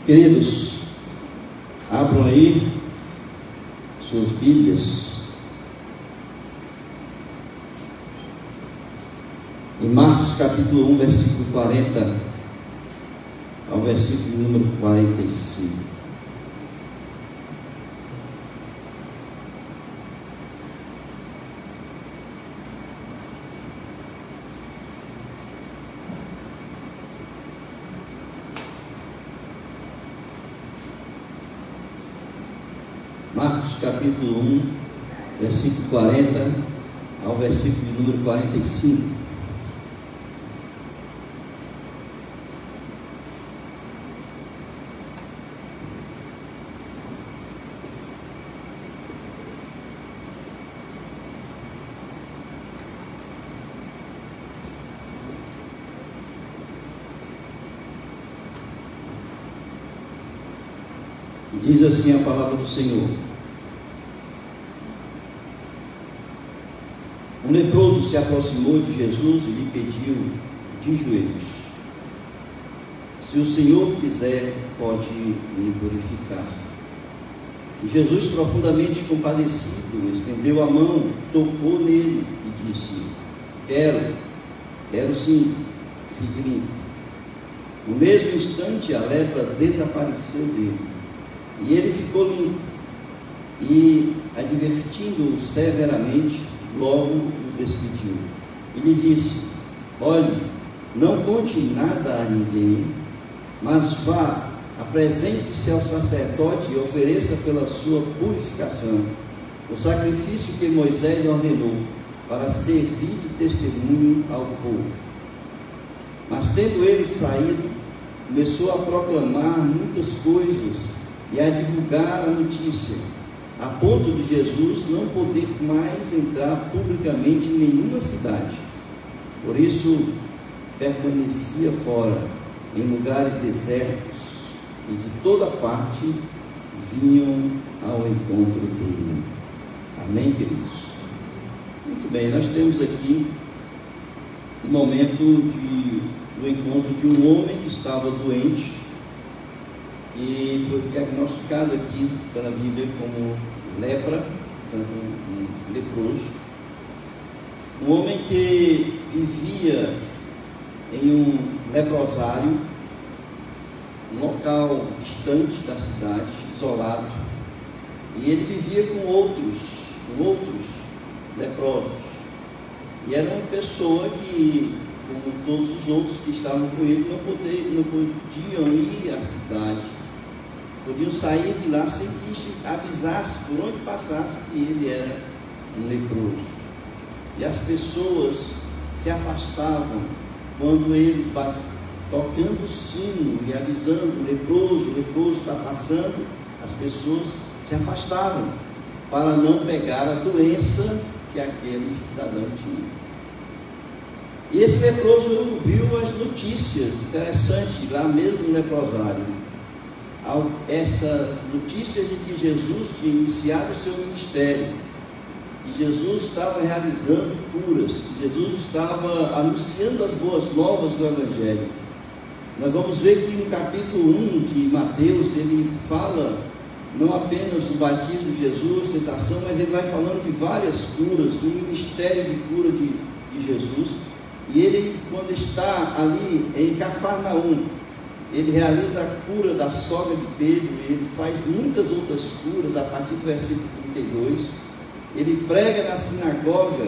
Queridos, abram aí suas Bíblias em Marcos capítulo 1, versículo 40 ao versículo número 45. Marcos capítulo 1, versículo 40 ao versículo número 45. E diz assim a palavra do Senhor: um leproso se aproximou de Jesus e lhe pediu de joelhos: se o Senhor quiser, pode me purificar. E Jesus, profundamente compadecido, estendeu a mão, tocou nele e disse: quero sim, fique limpo. No mesmo instante, a lepra desapareceu dele, e ele ficou limpo. E, advertindo-o severamente, logo o despediu. E lhe disse: olhe, não conte nada a ninguém, mas vá, apresente-se ao sacerdote e ofereça pela sua purificação o sacrifício que Moisés ordenou, para servir de testemunho ao povo. Mas tendo ele saído, começou a proclamar muitas coisas e a divulgar a notícia, a ponto de Jesus não poder mais entrar publicamente em nenhuma cidade. Por isso, permanecia fora, em lugares desertos, e de toda parte vinham ao encontro dele. Amém, queridos? Muito bem, nós temos aqui um momento do encontro de um homem que estava doente e foi diagnosticado aqui pela Bíblia como lepra, um leproso, um homem que vivia em um leprosário, um local distante da cidade, isolado, e ele vivia com outros leprosos, e era uma pessoa que, como todos os outros que estavam com ele, não podiam ir à cidade, podiam sair de lá sem que avisasse por onde passasse que ele era um leproso. E as pessoas se afastavam quando eles tocando o sino e avisando: o leproso está passando. As pessoas se afastavam para não pegar a doença que aquele cidadão tinha. E esse leproso ouviu as notícias interessantes lá mesmo no leprosário. Essas notícias de que Jesus tinha iniciado o seu ministério, que Jesus estava realizando curas, que Jesus estava anunciando as boas novas do Evangelho. Nós vamos ver que no capítulo 1 de Mateus, ele fala não apenas do batismo de Jesus, tentação, mas ele vai falando de várias curas, do ministério de cura de Jesus. E ele, quando está ali em Cafarnaum, ele realiza a cura da sogra de Pedro, e ele faz muitas outras curas a partir do versículo 32. Ele prega na sinagoga,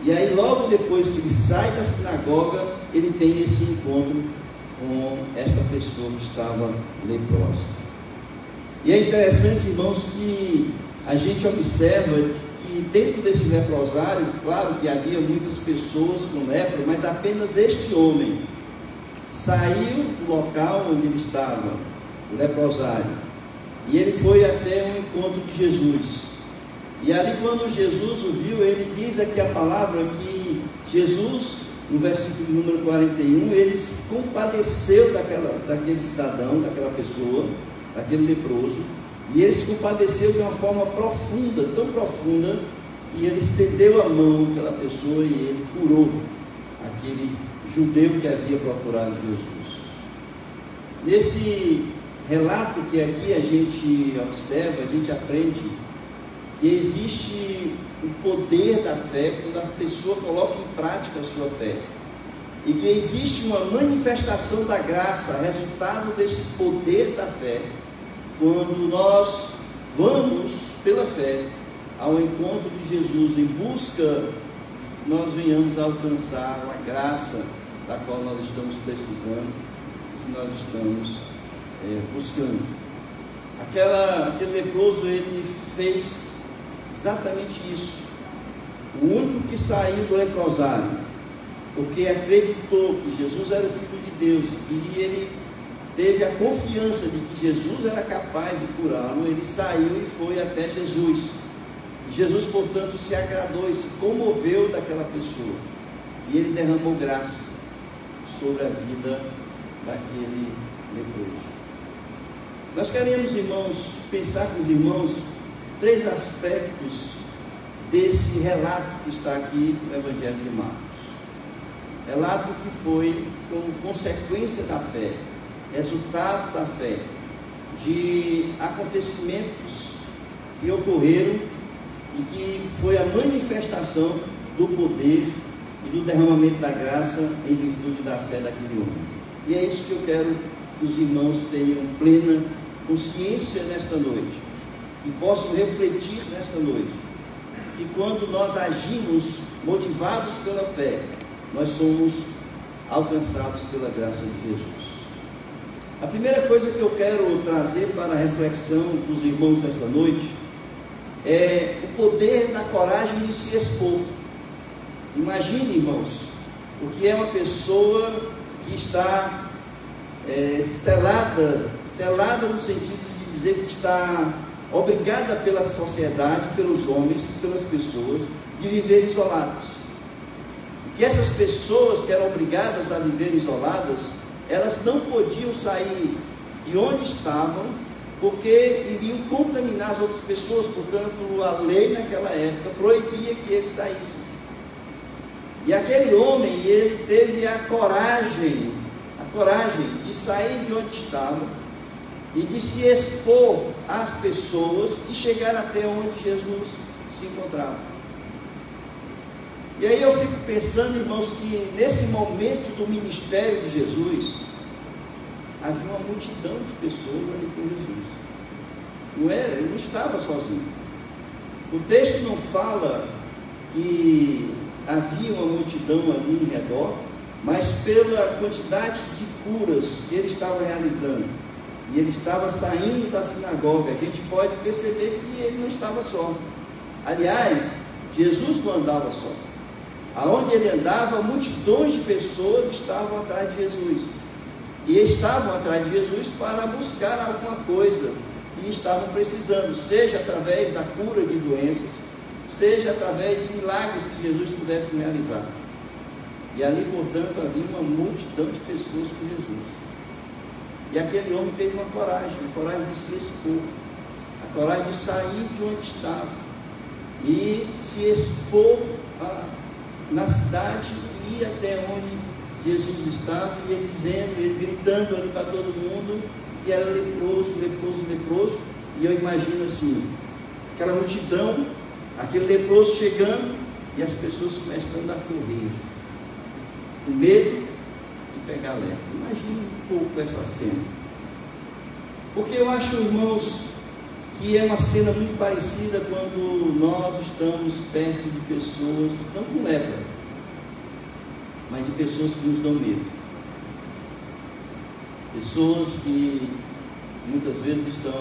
e aí logo depois que ele sai da sinagoga, ele tem esse encontro com essa pessoa que estava leprosa. E é interessante, irmãos, que a gente observa que dentro desse leprosário, claro que havia muitas pessoas com lepra, mas apenas este homem saiu do local onde ele estava, o leprosário, e ele foi até um encontro de Jesus. E ali, quando Jesus o viu, ele diz aqui a palavra que Jesus, no versículo número 41, ele se compadeceu daquele cidadão, daquela pessoa, daquele leproso, e ele se compadeceu de uma forma profunda, tão profunda, que ele estendeu a mão àquela pessoa e ele curou aquele judeu que havia procurado Jesus. Nesse relato que aqui a gente observa, a gente aprende que existe o poder da fé quando a pessoa coloca em prática a sua fé. E que existe uma manifestação da graça, resultado desse poder da fé, quando nós vamos, pela fé, ao encontro de Jesus, em busca de que nós venhamos a alcançar a graça da qual nós estamos precisando e que nós estamos buscando. Aquele leproso, ele fez exatamente isso. O único que saiu do leprosário, porque acreditou que Jesus era o Filho de Deus, e ele teve a confiança de que Jesus era capaz de curá-lo, ele saiu e foi até Jesus. E Jesus, portanto, se agradou e se comoveu daquela pessoa, e ele derramou graça sobre a vida daquele leproso. Nós queremos, irmãos, pensar com os irmãos 3 aspectos desse relato que está aqui no Evangelho de Marcos. Relato que foi como consequência da fé, resultado da fé, de acontecimentos que ocorreram e que foi a manifestação do poder e do derramamento da graça em virtude da fé daquele homem. E é isso que eu quero que os irmãos tenham plena consciência nesta noite, que possam refletir nesta noite, que quando nós agimos motivados pela fé, nós somos alcançados pela graça de Jesus. A primeira coisa que eu quero trazer para a reflexão dos irmãos nesta noite é o poder da coragem de se expor. Imagine, irmãos, o que é uma pessoa que está selada no sentido de dizer que está obrigada pela sociedade, pelos homens, pelas pessoas, de viver isoladas. Que essas pessoas que eram obrigadas a viver isoladas, elas não podiam sair de onde estavam, porque iriam contaminar as outras pessoas. Portanto, a lei naquela época proibia que eles saíssem. E aquele homem, ele teve a coragem de sair de onde estava e de se expor às pessoas e chegar até onde Jesus se encontrava. E aí eu fico pensando, irmãos, que nesse momento do ministério de Jesus, havia uma multidão de pessoas ali com Jesus. Ele não estava sozinho. O texto não fala que havia uma multidão ali em redor, mas pela quantidade de curas que ele estava realizando, e ele estava saindo da sinagoga, a gente pode perceber que ele não estava só. Aliás, Jesus não andava só. Aonde ele andava, multidões de pessoas estavam atrás de Jesus, e estavam atrás de Jesus para buscar alguma coisa que estavam precisando, seja através da cura de doenças, seja através de milagres que Jesus pudesse realizar. E ali, portanto, havia uma multidão de pessoas com Jesus. E aquele homem teve uma coragem de se expor, a coragem de sair de onde estava e se expor na cidade, e ir até onde Jesus estava, e ele gritando ali para todo mundo que era leproso, leproso, leproso. E eu imagino assim, aquela multidão, aquele leproso chegando e as pessoas começando a correr, com medo de pegar lepra. Imagine um pouco essa cena, porque eu acho, irmãos, que é uma cena muito parecida quando nós estamos perto de pessoas, não com lepra, mas de pessoas que nos dão medo, pessoas que muitas vezes estão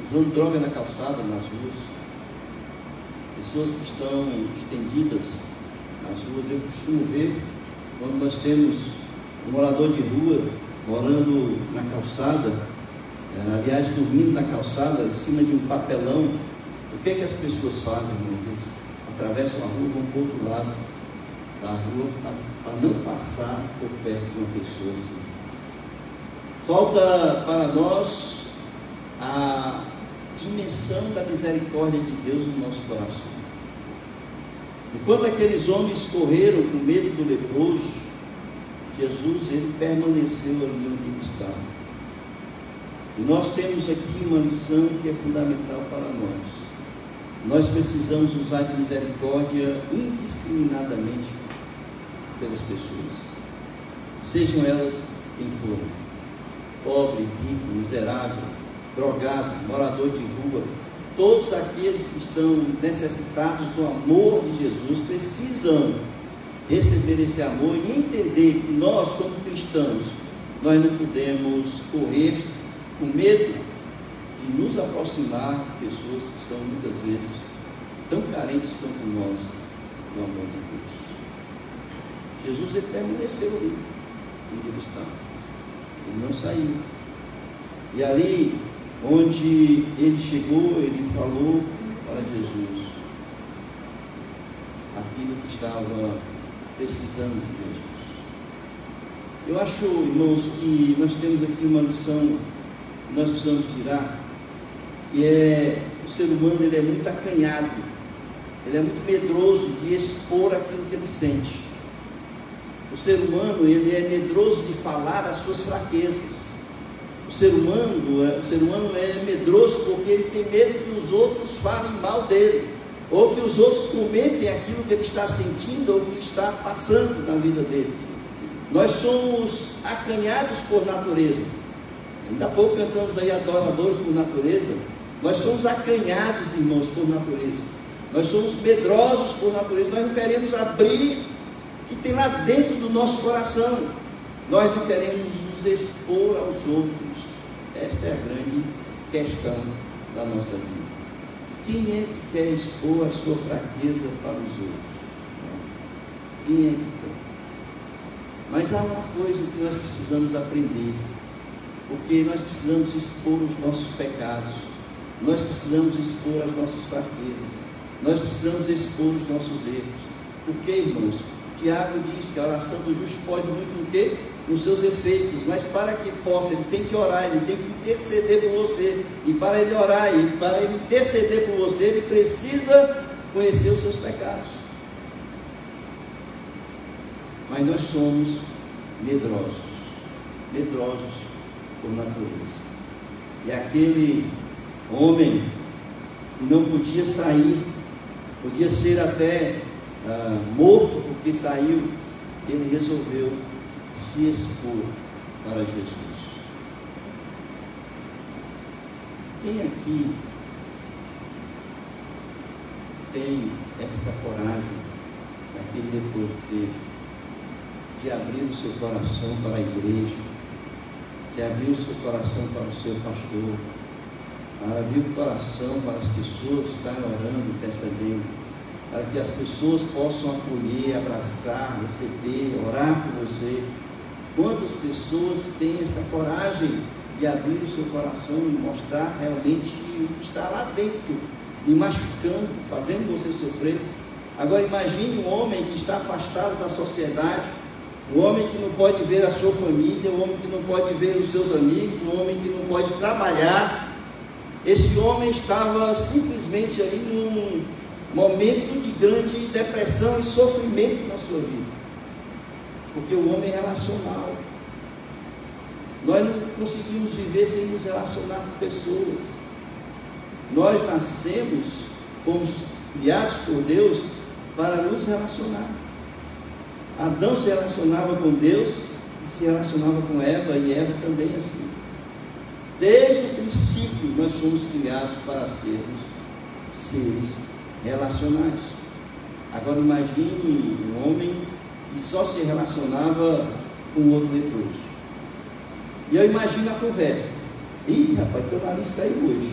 usando droga na calçada, nas ruas, pessoas que estão estendidas nas ruas. Eu costumo ver quando nós temos um morador de rua morando na calçada, aliás, dormindo na calçada, em cima de um papelão. O que é que as pessoas fazem, irmãos? Eles atravessam a rua, vão para o outro lado da rua para não passar por perto de uma pessoa assim. Falta para nós a dimensão da misericórdia de Deus no nosso coração. Enquanto aqueles homens correram com medo do leproso, Jesus, ele permaneceu ali onde ele estava. E nós temos aqui uma lição que é fundamental para nós. Nós precisamos usar de misericórdia indiscriminadamente pelas pessoas, sejam elas quem forem, pobre, rico, miserável, drogado, morador de rua. Todos aqueles que estão necessitados do amor de Jesus precisam receber esse amor e entender que nós, como cristãos, nós não podemos correr com medo de nos aproximar de pessoas que são muitas vezes tão carentes quanto nós do amor de Deus. Jesus, ele permaneceu ali onde ele estava, ele não saiu, e ali onde ele chegou, ele falou para Jesus aquilo que estava precisando de Jesus. Eu acho, irmãos, que nós temos aqui uma lição que nós precisamos tirar, que é: o ser humano, ele é muito acanhado, ele é muito medroso de expor aquilo que ele sente. O ser humano, ele é medroso de falar as suas fraquezas. O ser humano é medroso porque ele tem medo que os outros falem mal dele, ou que os outros comentem aquilo que ele está sentindo ou que está passando na vida deles. Nós somos acanhados por natureza. Ainda há pouco cantamos aí adoradores por natureza. Nós somos acanhados, irmãos, por natureza. Nós somos medrosos por natureza. Nós não queremos abrir o que tem lá dentro do nosso coração. Nós não queremos nos expor aos outros. Esta é a grande questão da nossa vida. Quem é que quer expor a sua fraqueza para os outros? Quem é que quer? Mas há uma coisa que nós precisamos aprender, porque nós precisamos expor os nossos pecados, nós precisamos expor as nossas fraquezas, nós precisamos expor os nossos erros. Porque, irmãos, Tiago diz que a oração do justo pode muito no quê? Nos seus efeitos, mas para que possa, ele tem que orar, ele tem que interceder por você, e para ele orar, e para ele interceder por você, ele precisa conhecer os seus pecados. Mas nós somos medrosos por natureza. E aquele homem que não podia sair, podia ser até morto porque saiu, ele resolveu se expor para Jesus. Quem aqui tem essa coragem, naquele leproso teve, de abrir o seu coração para a igreja, de abrir o seu coração para o seu pastor, para abrir o coração para as pessoas estarem orando, intercedendo, para que as pessoas possam acolher, abraçar, receber, orar por você? Quantas pessoas têm essa coragem de abrir o seu coração e mostrar realmente o que está lá dentro, me machucando, fazendo você sofrer? Agora imagine um homem que está afastado da sociedade, um homem que não pode ver a sua família, um homem que não pode ver os seus amigos, um homem que não pode trabalhar. Esse homem estava simplesmente ali num momento de grande depressão e sofrimento na sua vida, porque o homem é relacional. Nós não conseguimos viver sem nos relacionar com pessoas. Nós nascemos, fomos criados por Deus para nos relacionar. Adão se relacionava com Deus e se relacionava com Eva, e Eva também assim. Desde o princípio nós somos criados para sermos seres relacionais. Agora imagine um homem que só se relacionava com outro leproso. E eu imagino a conversa: ih, rapaz, teu nariz caiu hoje.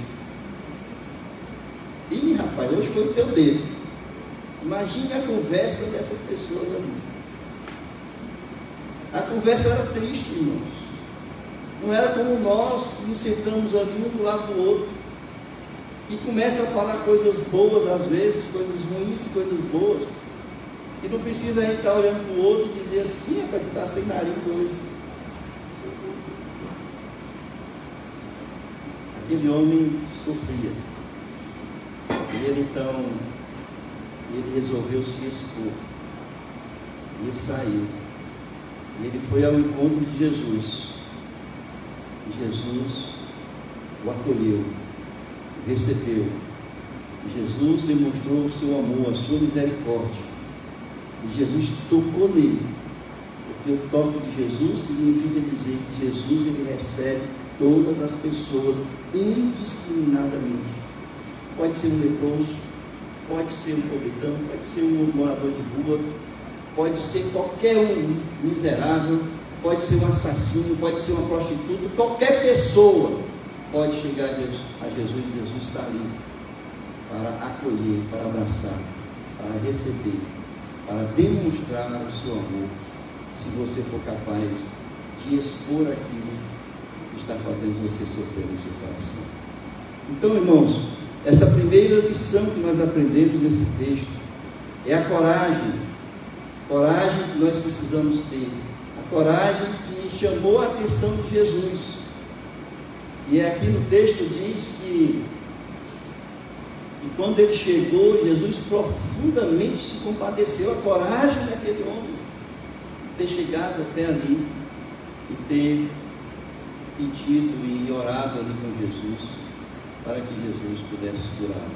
Ih, rapaz, hoje foi o teu dedo. Imagine a conversa dessas pessoas ali. A conversa era triste, irmãos. Não era como nós que nos sentamos ali um do lado do outro, e começa a falar coisas boas às vezes, coisas ruins e coisas boas, e não precisa a gente estar olhando para o outro e dizer assim: rapaz, tu está sem nariz hoje. Aquele homem sofria, e ele então, ele resolveu se expor, e ele saiu, e ele foi ao encontro de Jesus, e Jesus o acolheu, o recebeu. E Jesus demonstrou o seu amor, a sua misericórdia. E Jesus tocou nele, porque o toque de Jesus significa dizer que Jesus, ele recebe todas as pessoas indiscriminadamente. Pode ser um leproso, pode ser um pobretão, pode ser um morador de rua, pode ser qualquer um miserável, pode ser um assassino, pode ser uma prostituta, qualquer pessoa pode chegar a Jesus e Jesus está ali para acolher, para abraçar, para receber, para demonstrar o seu amor, se você for capaz de expor aquilo que está fazendo você sofrer no seu coração. Então, irmãos, essa primeira lição que nós aprendemos nesse texto é a coragem que nós precisamos ter, a coragem que chamou a atenção de Jesus. E aqui no texto diz que quando ele chegou, Jesus profundamente se compadeceu. A coragem daquele homem de ter chegado até ali e ter pedido e orado ali com Jesus, para que Jesus pudesse curar.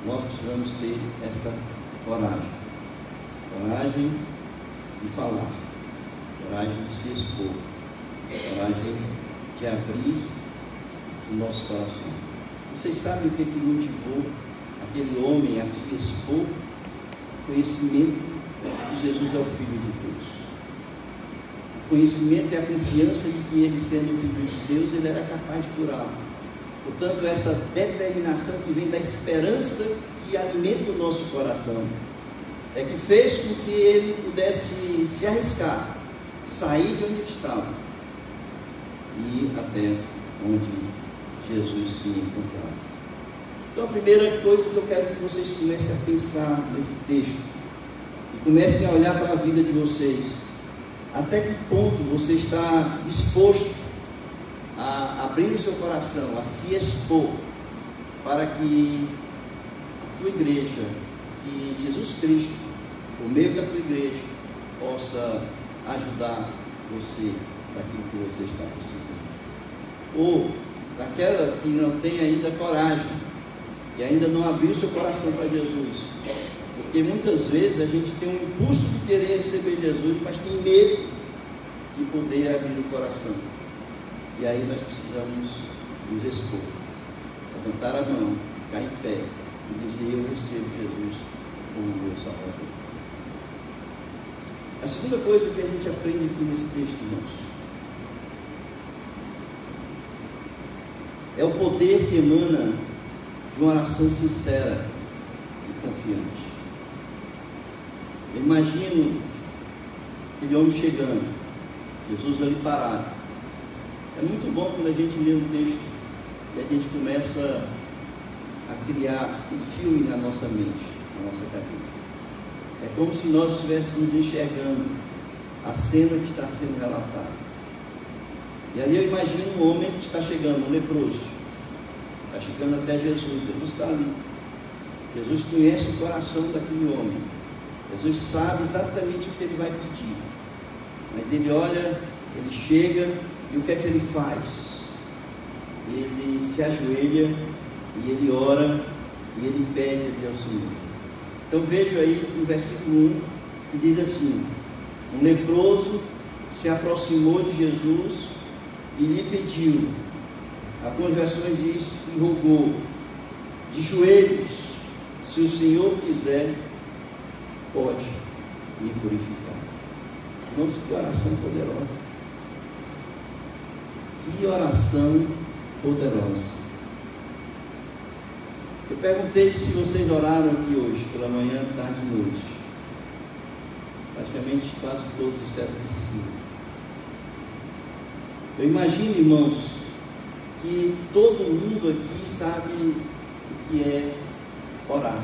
Nós precisamos ter esta coragem de falar, coragem de se expor, coragem de abrir o nosso coração. Vocês sabem o que motivou aquele homem a se expor? O conhecimento de Jesus é o Filho de Deus. O conhecimento é a confiança de que ele, sendo o Filho de Deus, ele era capaz de curá-lo. Portanto, essa determinação que vem da esperança que alimenta o nosso coração é que fez com que ele pudesse se arriscar, sair de onde ele estava e ir até onde Jesus se encontrava. Então, a primeira coisa que eu quero que vocês comecem a pensar nesse texto e comecem a olhar para a vida de vocês, até que ponto você está disposto a abrir o seu coração, a se expor, para que a tua igreja, que Jesus Cristo, por meio da tua igreja, possa ajudar você naquilo que você está precisando. Ou daquela que não tem ainda coragem e ainda não abriu seu coração para Jesus, porque muitas vezes a gente tem um impulso de querer receber Jesus, mas tem medo de poder abrir o coração. E aí nós precisamos nos expor, levantar a mão, ficar em pé e dizer: eu recebo Jesus como meu Salvador. A segunda coisa que a gente aprende aqui nesse texto, irmãos, é o poder que emana de uma oração sincera e confiante. Eu imagino aquele homem chegando, Jesus ali parado. É muito bom quando a gente lê um texto e a gente começa a criar um filme na nossa mente, na nossa cabeça. É como se nós estivéssemos enxergando a cena que está sendo relatada. E aí eu imagino um homem que está chegando, um leproso, está chegando até Jesus. Jesus está ali. Jesus conhece o coração daquele homem. Jesus sabe exatamente o que ele vai pedir. Mas ele olha, ele chega, e o que é que ele faz? Ele se ajoelha e ele ora e ele pede a Deus ao Senhor. Então vejo aí no versículo 1 que diz assim: um leproso se aproximou de Jesus e lhe pediu. Algumas versões diz que rogou de joelhos: se o Senhor quiser, pode me purificar. Irmãos, que oração poderosa! Que oração poderosa! Eu perguntei se vocês oraram aqui hoje, pela manhã, tarde e noite. Praticamente quase todos disseram que sim. Eu imagino, irmãos, que todo mundo aqui sabe o que é orar.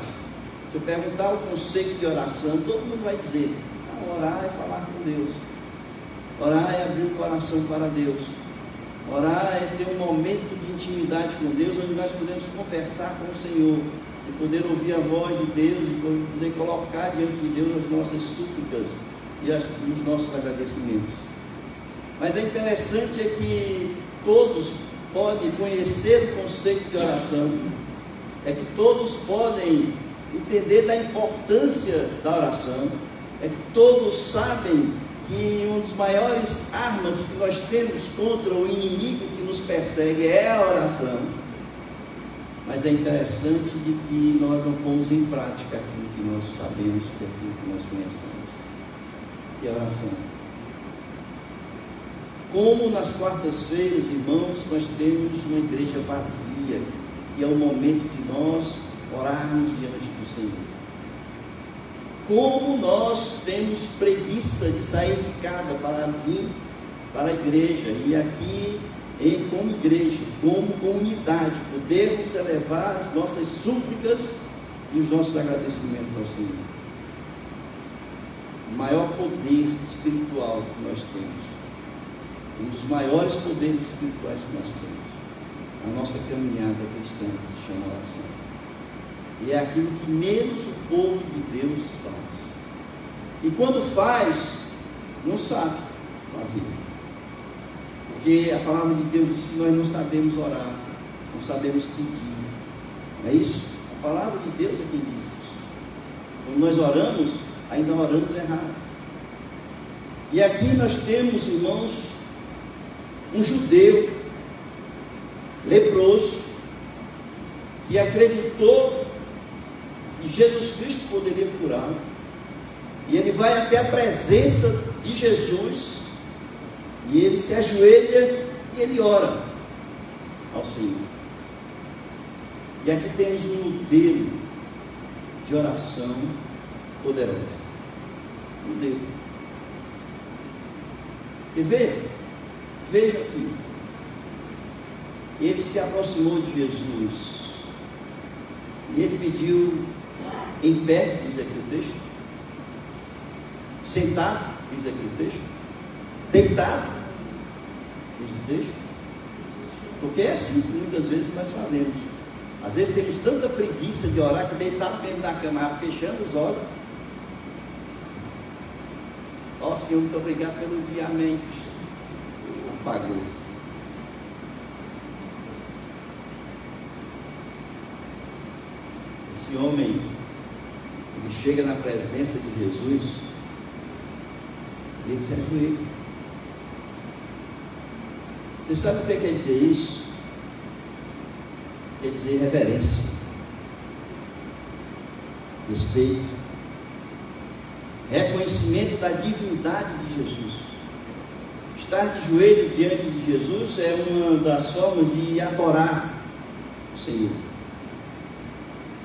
Se eu perguntar o conceito de oração, todo mundo vai dizer: não, orar é falar com Deus. Orar é abrir o coração para Deus. Orar é ter um momento de intimidade com Deus, onde nós podemos conversar com o Senhor, e poder ouvir a voz de Deus, e poder colocar diante de Deus as nossas súplicas e os nossos agradecimentos. Mas é interessante é que todos podem conhecer o conceito de oração, é que todos podem entender da importância da oração, é que todos sabem que uma das maiores armas que nós temos contra o inimigo que nos persegue é a oração. Mas é interessante de que nós não pomos em prática aquilo que nós sabemos, que é aquilo que nós conhecemos, que é a oração. Como nas quartas-feiras, irmãos, nós temos uma igreja vazia, e é o momento de nós orarmos diante do Senhor. Como nós temos preguiça de sair de casa para vir para a igreja, e aqui, como igreja, como comunidade, podemos elevar as nossas súplicas e os nossos agradecimentos ao Senhor. O maior poder espiritual que nós temos, um dos maiores poderes espirituais que nós temos, a nossa caminhada cristã, que se chama oração. E é aquilo que menos o povo de Deus faz. E quando faz, não sabe fazer. Porque a palavra de Deus diz que nós não sabemos orar, não sabemos pedir. Não é isso? A palavra de Deus é quem diz isso. Quando nós oramos, ainda oramos errado. E aqui nós temos, irmãos, um judeu leproso que acreditou que Jesus Cristo poderia curá-lo, e ele vai até a presença de Jesus, e ele se ajoelha e ele ora ao Senhor. E aqui temos um modelo de oração poderosa. Modelo. E veja aqui, ele se aproximou de Jesus, e ele pediu em pé, diz aqui o texto, sentado, diz aqui o texto, deitado, diz o texto, porque é assim que muitas vezes nós fazemos. Às vezes temos tanta preguiça de orar que deitado mesmo na cama, fechando os olhos. Ó Senhor, muito obrigado pelo enviamento. Apagou. Esse homem, ele chega na presença de Jesus e ele se ajoelha. Você sabe o que quer dizer isso? Quer dizer reverência, respeito, reconhecimento da divindade de Jesus. Estar de joelho diante de Jesus é uma das formas de adorar o Senhor,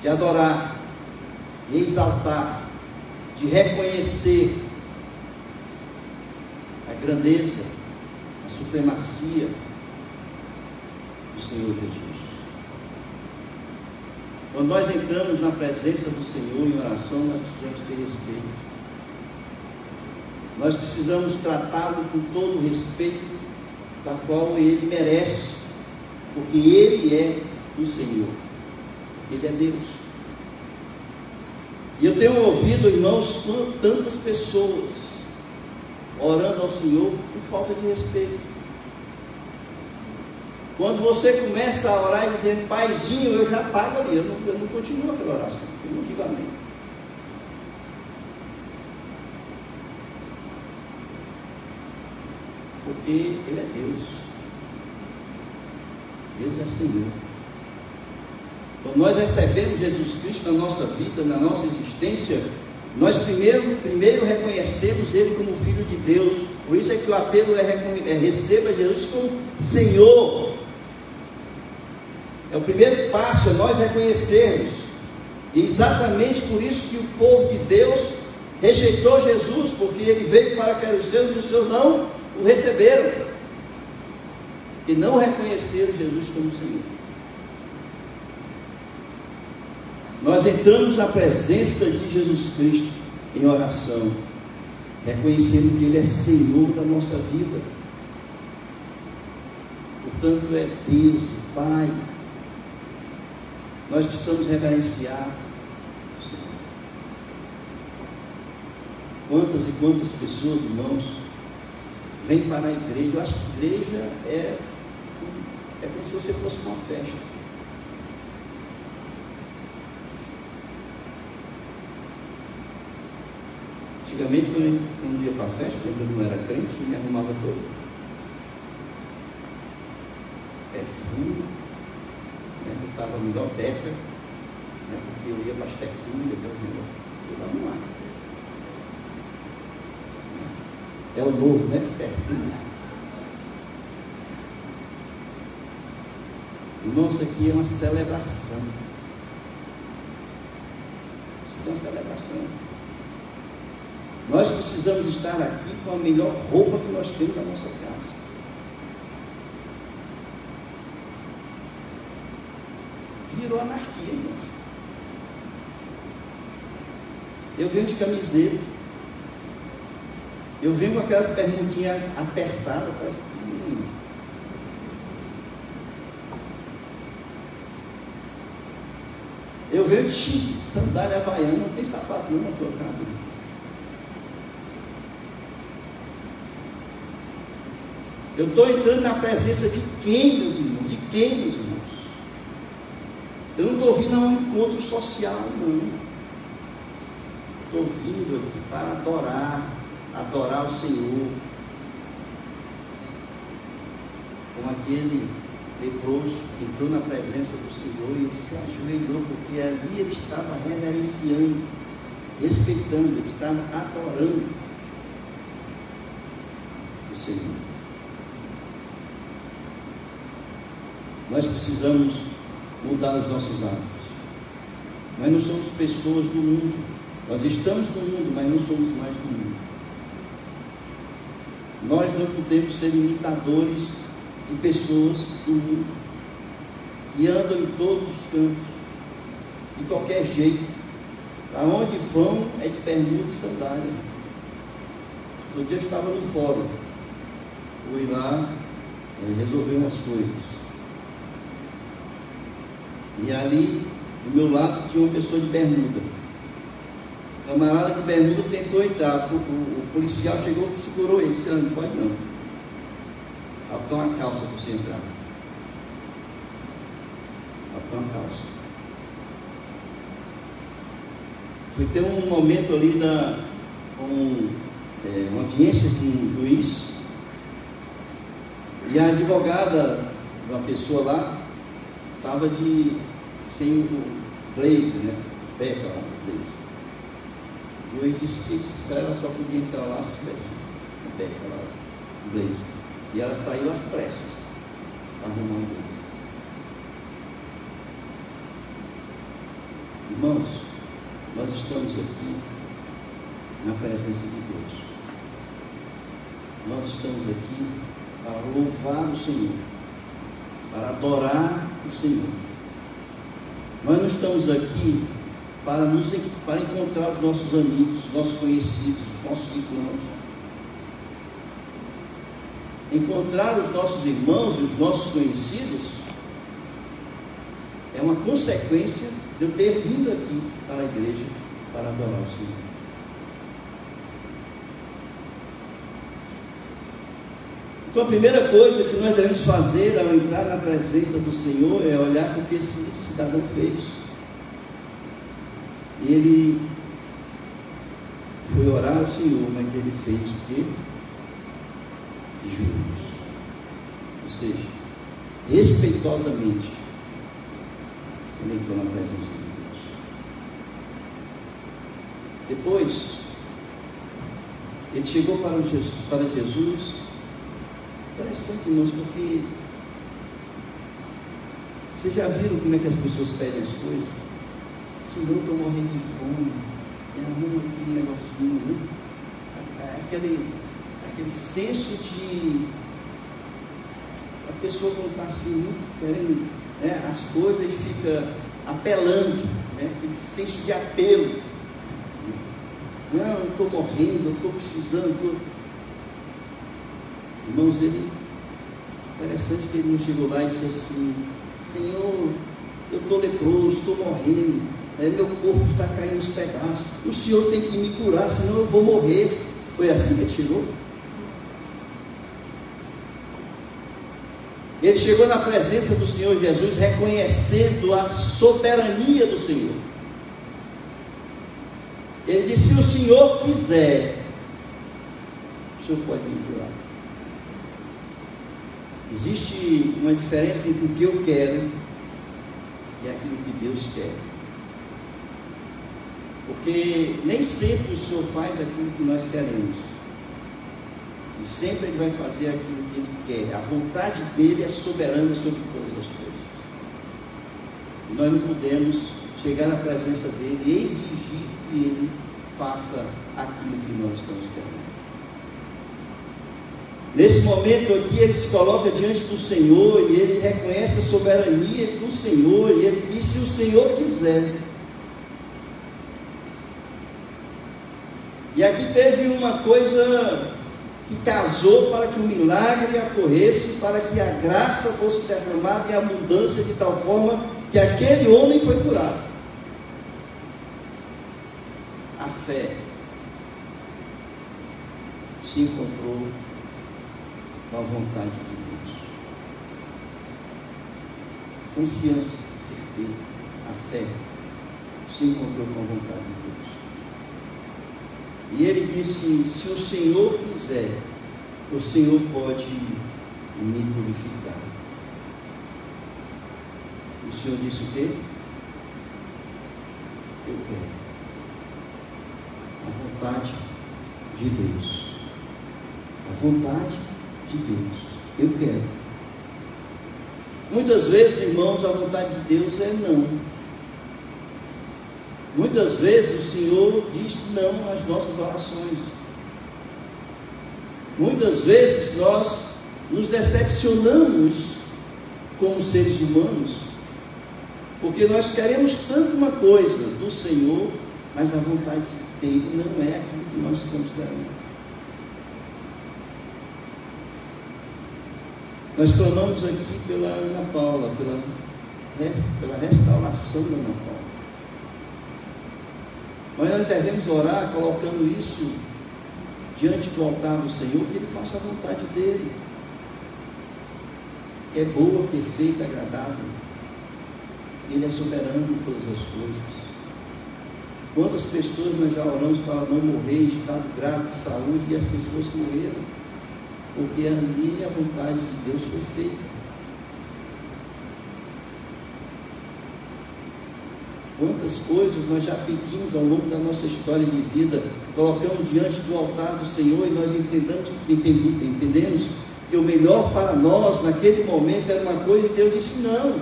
de adorar, de exaltar, de reconhecer a grandeza, a supremacia do Senhor Jesus. Quando nós entramos na presença do Senhor em oração, nós precisamos ter respeito. Nós precisamos tratá-lo com todo o respeito da qual ele merece, porque ele é o Senhor, ele é Deus. E eu tenho ouvido, irmãos, tantas pessoas orando ao Senhor com falta de respeito. Quando você começa a orar e dizendo, Paizinho, eu já pago ali, eu não continuo aquela oração, eu não digo amém. Porque Ele é Deus. Deus é Senhor. Quando nós recebemos Jesus Cristo na nossa vida, na nossa existência, nós primeiro reconhecemos Ele como Filho de Deus. Por isso é que o apelo é receba Jesus como Senhor. É o primeiro passo, é nós reconhecermos. E exatamente por isso que o povo de Deus rejeitou Jesus, porque Ele veio para que os seus e os seus não o receberam, e não reconheceram Jesus como Senhor. Nós entramos na presença de Jesus Cristo em oração, reconhecendo que Ele é Senhor da nossa vida. Portanto, é Deus, o Pai. Nós precisamos reverenciar o Senhor. Quantas e quantas pessoas, irmãos, vêm para a igreja. Eu acho que igreja é É como se você fosse uma festa. Antigamente, quando eu ia para a festa, eu não era crente, eu me arrumava todo. Perfume, né? Botava a melhor beca, né? Porque eu ia para as tertúlias, aqueles negócios, eu vamos lá. É o novo, né? Tertúlia. Irmão, isso aqui é uma celebração. Isso aqui é uma celebração. Nós precisamos estar aqui com a melhor roupa que nós temos na nossa casa. Virou anarquia, irmãos. Eu venho de camiseta. Eu venho com aquelas bermudinhas apertadas, parece que... Eu venho de sandália havaiana, não tem sapato nenhum na tua casa. Eu estou entrando na presença de quem, meus irmãos? De quem, meus irmãos? Eu não estou vindo a um encontro social, não. Estou vindo aqui para adorar o Senhor. Como aquele leproso que entrou na presença do Senhor e ele se ajoelhou, porque ali ele estava reverenciando, respeitando, ele estava adorando o Senhor. Nós precisamos mudar os nossos hábitos. Nós não somos pessoas do mundo. Nós estamos no mundo, mas não somos mais do mundo. Nós não podemos ser imitadores de pessoas do mundo, que andam em todos os campos, de qualquer jeito. Aonde vão é de bermuda e sandália. Outro dia eu estava no fórum, fui lá resolver umas coisas. E ali, do meu lado, tinha uma pessoa de bermuda. O camarada de bermuda tentou entrar. O policial chegou e segurou ele. Disse: não pode não. Botou uma calça para você entrar. Botou uma calça. Foi ter um momento ali uma audiência com um juiz. E a advogada, uma pessoa lá, estava sem o blazer, né? Beca lá, blazer. O juiz disse que ela só podia entrar lá se tivesse o beca lá, o blazer. E ela saiu às pressas para arrumar um blazer. Irmãos, nós estamos aqui na presença de Deus. Nós estamos aqui para louvar o Senhor, para adorar o Senhor. Nós não estamos aqui para encontrar os nossos amigos, nossos conhecidos, os nossos irmãos. Encontrar os nossos irmãos e os nossos conhecidos é uma consequência de eu ter vindo aqui para a igreja para adorar o Senhor. Então a primeira coisa que nós devemos fazer ao entrar na presença do Senhor é olhar para o que esse cidadão fez. E ele foi orar ao Senhor, mas ele fez o quê? De joelhos. Ou seja, respeitosamente, ele entrou na presença de Deus. Depois, ele chegou para Jesus. Interessante, irmãos, porque vocês já viram como é que as pessoas pedem as coisas? Senhor, estou morrendo de fome, me arruma aqui um negocinho, né? Aquele senso de... A pessoa quando está assim, muito querendo, né, as coisas, e fica apelando, né? Aquele senso de apelo. Não, estou morrendo, eu estou precisando, Irmãos, interessante que ele não chegou lá e disse assim: Senhor, eu estou leproso, estou morrendo, meu corpo está caindo aos pedaços, o Senhor tem que me curar, senão eu vou morrer. Foi assim que ele chegou? Ele chegou na presença do Senhor Jesus reconhecendo a soberania do Senhor. Ele disse: se o Senhor quiser, o Senhor pode me curar. Existe uma diferença entre o que eu quero e aquilo que Deus quer. Porque nem sempre o Senhor faz aquilo que nós queremos. E sempre Ele vai fazer aquilo que Ele quer. A vontade dEle é soberana sobre todas as coisas. E nós não podemos chegar na presença dEle e exigir que Ele faça aquilo que nós estamos querendo. Nesse momento aqui, ele se coloca diante do Senhor e ele reconhece a soberania do Senhor. E ele diz: se o Senhor quiser. E aqui teve uma coisa que casou para que o milagre ocorresse, para que a graça fosse derramada em abundância, de tal forma que aquele homem foi curado. A fé se encontrou com a vontade de Deus. Confiança, certeza, a fé se encontrou com a vontade de Deus. E ele disse: se o Senhor quiser, o Senhor pode me purificar. O Senhor disse o quê? Eu quero. A vontade de Deus. A vontade de Deus. Eu quero. Muitas vezes, irmãos, a vontade de Deus é não. Muitas vezes o Senhor diz não às nossas orações. Muitas vezes nós nos decepcionamos como seres humanos, porque nós queremos tanto uma coisa do Senhor, mas a vontade dele não é aquilo que nós estamos querendo. Nós clamamos aqui pela Ana Paula, pela restauração da Ana Paula. Mas nós devemos orar colocando isso diante do altar do Senhor, que Ele faça a vontade dEle, que é boa, perfeita, agradável. Ele é soberano em todas as coisas. Quantas pessoas nós já oramos para não morrer em estado grave de saúde, e as pessoas morreram, porque ali a vontade de Deus foi feita. Quantas coisas nós já pedimos ao longo da nossa história de vida, colocamos diante do altar do Senhor, e nós entendemos que o melhor para nós naquele momento era uma coisa, e Deus disse não.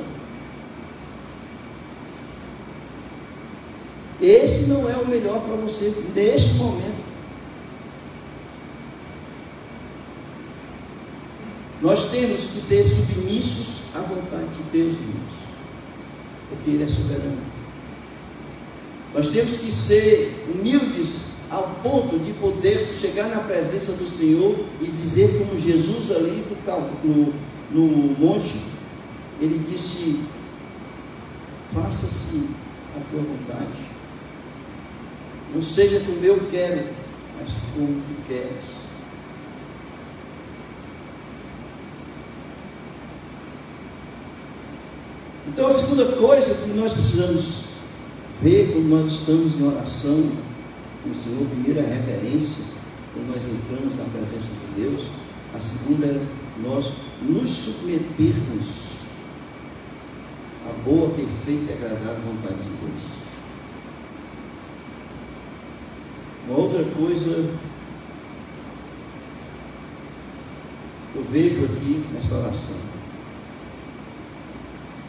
Esse não é o melhor para você neste momento. Nós temos que ser submissos à vontade de Deus, irmãos, porque Ele é soberano. Nós temos que ser humildes ao ponto de poder chegar na presença do Senhor e dizer como Jesus ali no monte, Ele disse: faça-se a tua vontade, não seja como eu quero, mas como tu queres. Então a segunda coisa que nós precisamos ver quando nós estamos em oração com o Senhor, primeiro é a reverência, quando nós entramos na presença de Deus. A segunda é nós nos submetermos à boa, perfeita e agradável vontade de Deus. Uma outra coisa eu vejo aqui nessa oração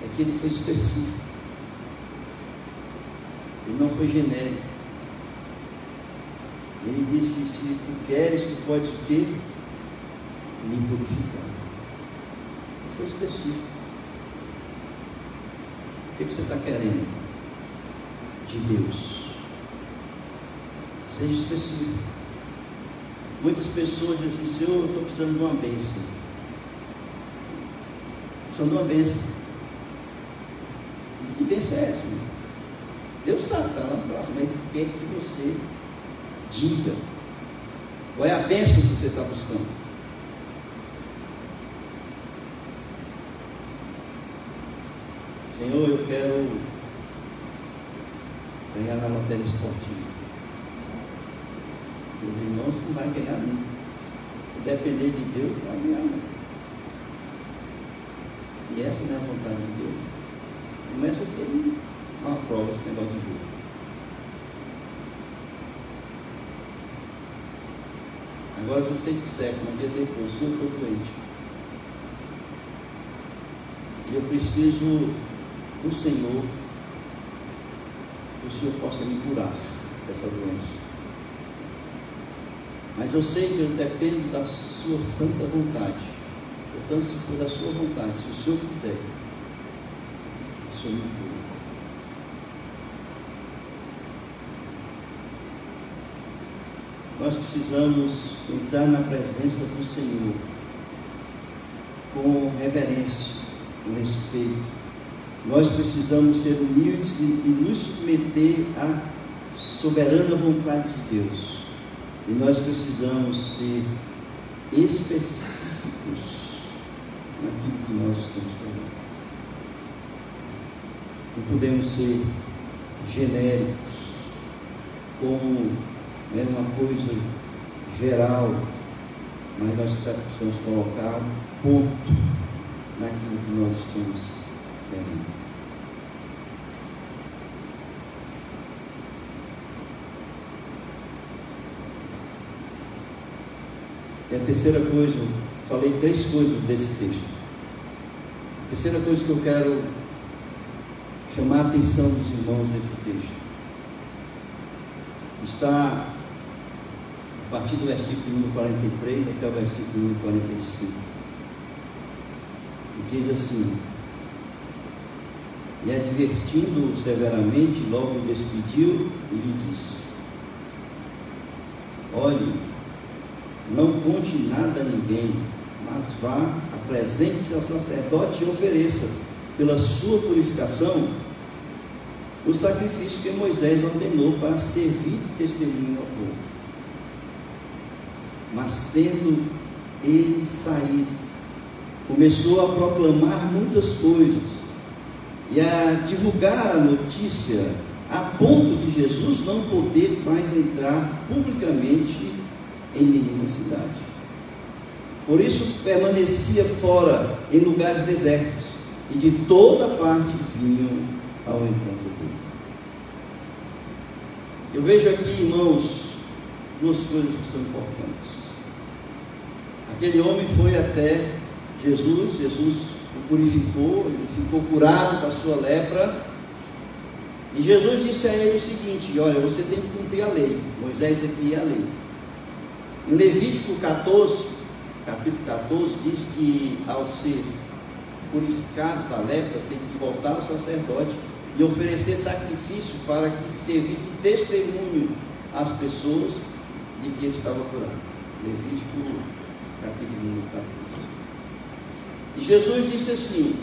é que ele foi específico. Ele não foi genérico. Ele disse: se tu queres, tu podes o quê? Me purificar. Ele foi específico. O que você está querendo de Deus? Seja específico. Muitas pessoas dizem assim: Senhor, eu estou precisando de uma bênção. Precisando de uma bênção. E que bênção é essa, irmão? Deus sabe, está lá no coração, mas Ele quer que você diga qual é a bênção que você está buscando. Senhor, eu quero ganhar na loteria esportiva. Meus irmãos, não vai ganhar nunca. Se depender de Deus, não vai ganhar nunca. E essa não é a vontade de Deus. Começa a ter uma prova esse negócio de jogo. Agora, se você disser que um dia depois eu estou doente e eu preciso do Senhor, que o Senhor possa me curar dessa doença. Mas eu sei que eu dependo da sua santa vontade. Portanto, se for da sua vontade, se o Senhor quiser, o Senhor me cura. Nós precisamos entrar na presença do Senhor com reverência, com respeito. Nós precisamos ser humildes e nos submeter à soberana vontade de Deus. E nós precisamos ser específicos naquilo que nós estamos querendo. Não podemos ser genéricos, como uma coisa geral, mas nós precisamos colocar um ponto naquilo que nós estamos querendo. E a terceira coisa, falei 3 coisas desse texto. A terceira coisa que eu quero chamar a atenção dos irmãos nesse texto está a partir do versículo número 43 até o versículo número 45. E diz assim: e advertindo-o severamente, logo o despediu e lhe disse: olhe, não conte nada a ninguém, mas vá, apresente-se ao sacerdote e ofereça, pela sua purificação, o sacrifício que Moisés ordenou para servir de testemunho ao povo. Mas tendo ele saído, começou a proclamar muitas coisas e a divulgar a notícia, a ponto de Jesus não poder mais entrar publicamente em nenhuma cidade. Por isso permanecia fora, em lugares desertos, e de toda parte vinham ao encontro dele. Eu vejo aqui, irmãos, 2 coisas que são importantes. Aquele homem foi até Jesus, Jesus o purificou, ele ficou curado da sua lepra, e Jesus disse a ele o seguinte: olha, você tem que cumprir a lei. Moisés aqui é a lei. Em Levítico 14, capítulo 14, diz que ao ser purificado da lepra, tem que voltar ao sacerdote e oferecer sacrifício para que servir de testemunho às pessoas de que ele estava curado. Levítico capítulo 14. E Jesus disse assim: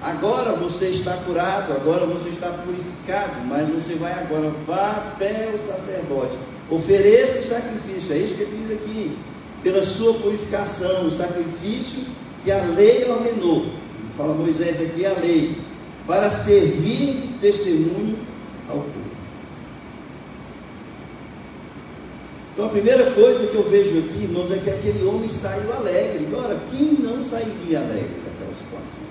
agora você está curado, agora você está purificado, mas você vai agora, vá até o sacerdote, ofereça o sacrifício, é isso que ele diz aqui, pela sua purificação, o sacrifício que a lei ordenou. Fala Moisés aqui, a lei, para servir de testemunho ao povo. Então a primeira coisa que eu vejo aqui, irmãos, é que aquele homem saiu alegre. Agora, quem não sairia alegre daquela situação?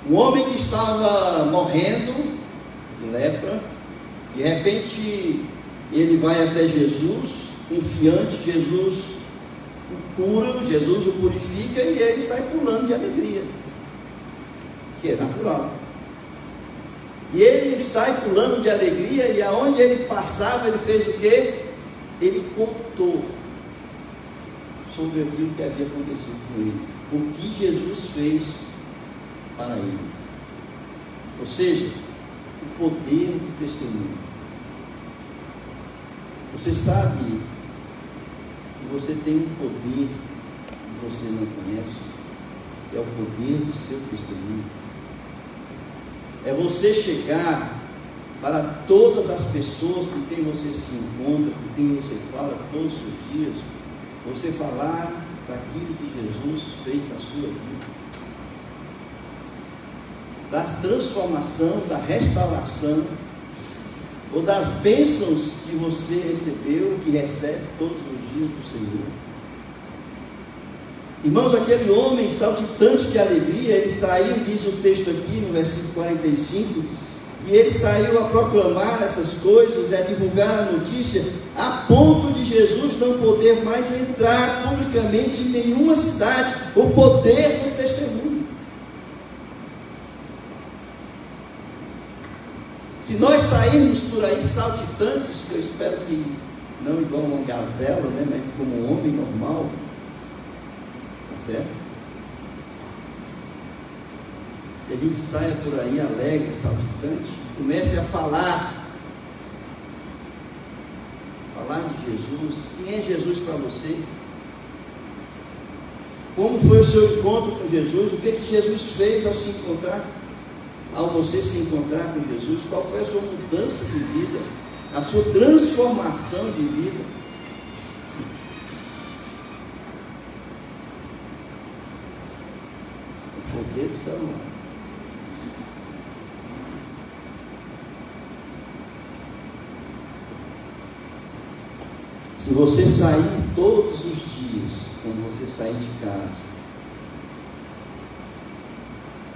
Um homem que estava morrendo de lepra, de repente ele vai até Jesus, confiante, Jesus o cura, Jesus o purifica e ele sai pulando de alegria, que é natural. E ele sai pulando de alegria, e aonde ele passava, ele fez o quê? Ele contou sobre aquilo que havia acontecido com ele, o que Jesus fez para ele. Ou seja, o poder do testemunho. Você sabe que você tem um poder que você não conhece, é o poder do seu testemunho. É você chegar para todas as pessoas com quem você se encontra, com quem você fala todos os dias, você falar daquilo que Jesus fez na sua vida. da transformação, da restauração, ou das bênçãos que você recebeu, que recebe todos os dias do Senhor. Irmãos, aquele homem saltitante de alegria, ele saiu, diz o texto aqui no versículo 45, que ele saiu a proclamar essas coisas e a divulgar a notícia, a ponto de Jesus não poder mais entrar publicamente em nenhuma cidade. O poder do testemunho. Se nós sairmos por aí saltitantes, que eu espero que não igual uma gazela, né, mas como um homem normal, tá certo? Que a gente saia por aí alegre, saltitante, comece a falar de Jesus. Quem é Jesus para você? Como foi o seu encontro com Jesus? O que Jesus fez ao se encontrar? Ao você se encontrar com Jesus, qual foi a sua mudança de vida, a sua transformação de vida? O poder do celular. Se você sair todos os dias, quando você sair de casa,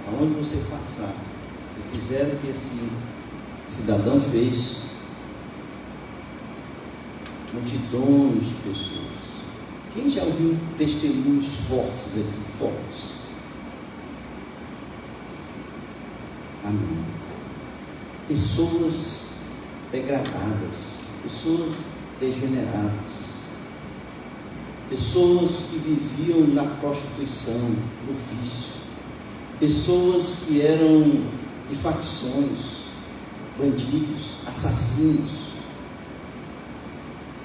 aonde você passar, se fizer o que esse cidadão fez, multidões de pessoas. Quem já ouviu testemunhos fortes aqui, fortes? Amém. Pessoas degradadas, pessoas degeneradas, pessoas que viviam na prostituição, no vício, pessoas que eram de facções, bandidos, assassinos.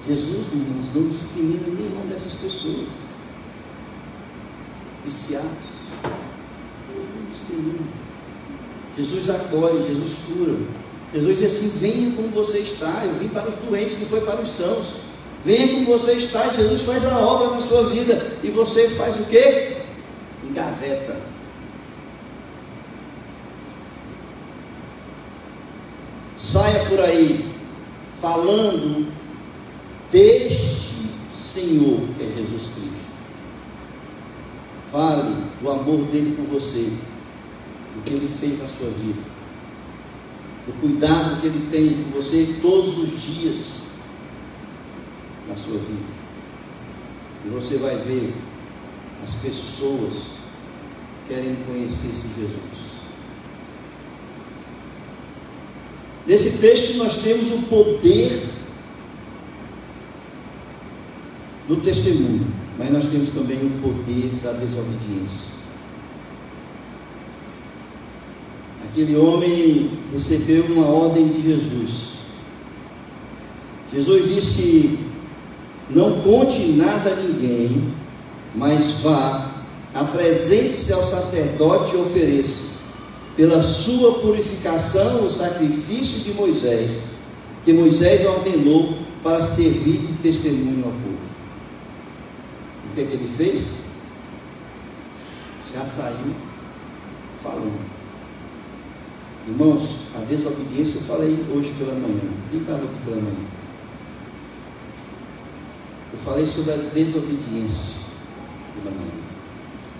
Jesus, irmãos, não discrimina nenhuma dessas pessoas. Viciados, não discrimina. Jesus acolhe, Jesus cura. Jesus diz assim: venha como você está. Eu vim para os doentes, não foi para os sãos. Venha como você está. E Jesus faz a obra na sua vida. E você faz o quê? Engaveta. Saia por aí falando deste Senhor que é Jesus Cristo. Fale do amor dele por você, do que ele fez na sua vida, do cuidado que ele tem por você todos os dias na sua vida. E você vai ver as pessoas querem conhecer esse Jesus. Nesse texto nós temos o poder do testemunho, mas nós temos também o poder da desobediência. Aquele homem recebeu uma ordem de Jesus. Jesus disse: não conte nada a ninguém, mas vá, apresente-se ao sacerdote e ofereça pela sua purificação o sacrifício de Moisés, que Moisés ordenou para servir de testemunho ao povo. O que é que ele fez? Já saiu falando. Irmãos, a desobediência, eu falei hoje pela manhã. Quem estava aqui pela manhã? Eu falei sobre a desobediência pela manhã.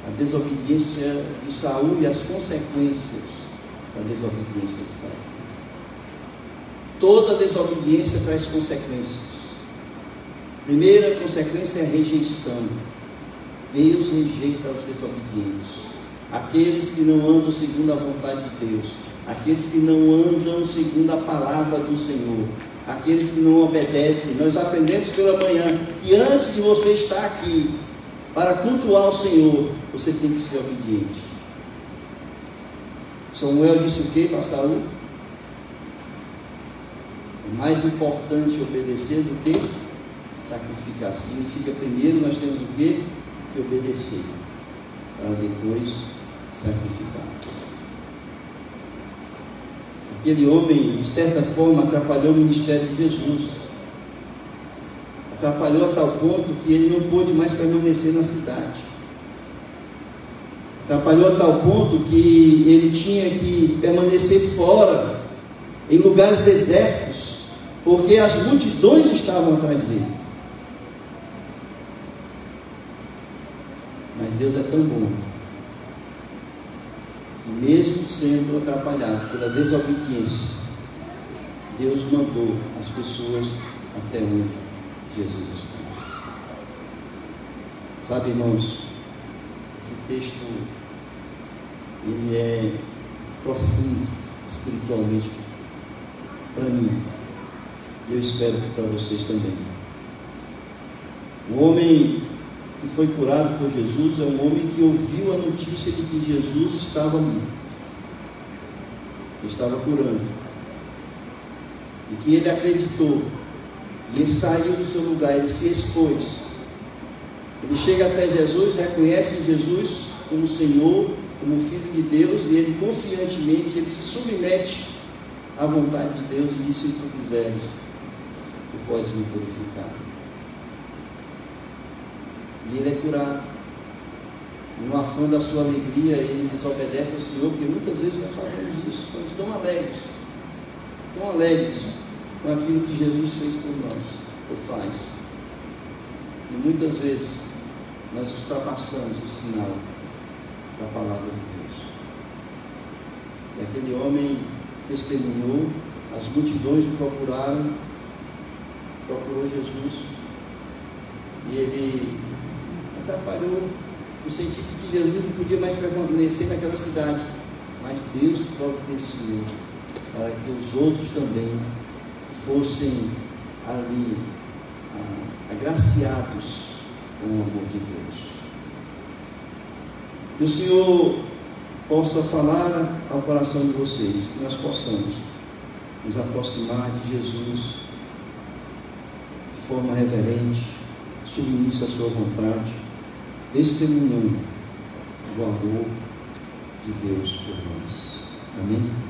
A desobediência de Saul e as consequências da desobediência de Saul. Toda desobediência traz consequências. Primeira consequência é a rejeição. Deus rejeita os desobedientes, aqueles que não andam segundo a vontade de Deus, aqueles que não andam segundo a palavra do Senhor, aqueles que não obedecem. Nós aprendemos pela manhã que antes de você estar aqui para cultuar o Senhor, você tem que ser obediente. Samuel disse o que para Saul? É mais importante obedecer do que sacrificar. Significa, primeiro nós temos o que? Que obedecer, para depois sacrificar. Aquele homem, de certa forma, atrapalhou o ministério de Jesus. Atrapalhou a tal ponto que ele não pôde mais permanecer na cidade. Atrapalhou a tal ponto que ele tinha que permanecer fora, em lugares desertos, porque as multidões estavam atrás dele. Mas Deus é tão bom, que mesmo sendo atrapalhado pela desobediência, Deus mandou as pessoas até onde Jesus está. Sabe, irmãos, esse texto, ele é profundo espiritualmente para mim, e eu espero que para vocês também. O homem que foi curado por Jesus é um homem que ouviu a notícia de que Jesus estava ali, estava curando, e que ele acreditou, e ele saiu do seu lugar, ele se expôs, ele chega até Jesus, reconhece Jesus como Senhor, como Filho de Deus, e ele confiantemente, ele se submete à vontade de Deus e diz: se tu quiseres, tu podes me purificar. E ele é curado, e no afã da sua alegria, ele desobedece ao Senhor, porque muitas vezes nós fazemos isso, estamos tão alegres com aquilo que Jesus fez por nós, ou faz, e muitas vezes nós ultrapassamos o sinal da palavra de Deus. E aquele homem testemunhou, as multidões o procurou Jesus, e ele atrapalhou, no sentido de que Jesus não podia mais permanecer naquela cidade, mas Deus providenciou para que os outros também fossem ali agraciados com o amor de Deus. Que o Senhor possa falar ao coração de vocês, que nós possamos nos aproximar de Jesus de forma reverente, submissa à sua vontade, testemunhando do amor de Deus por nós. Amém?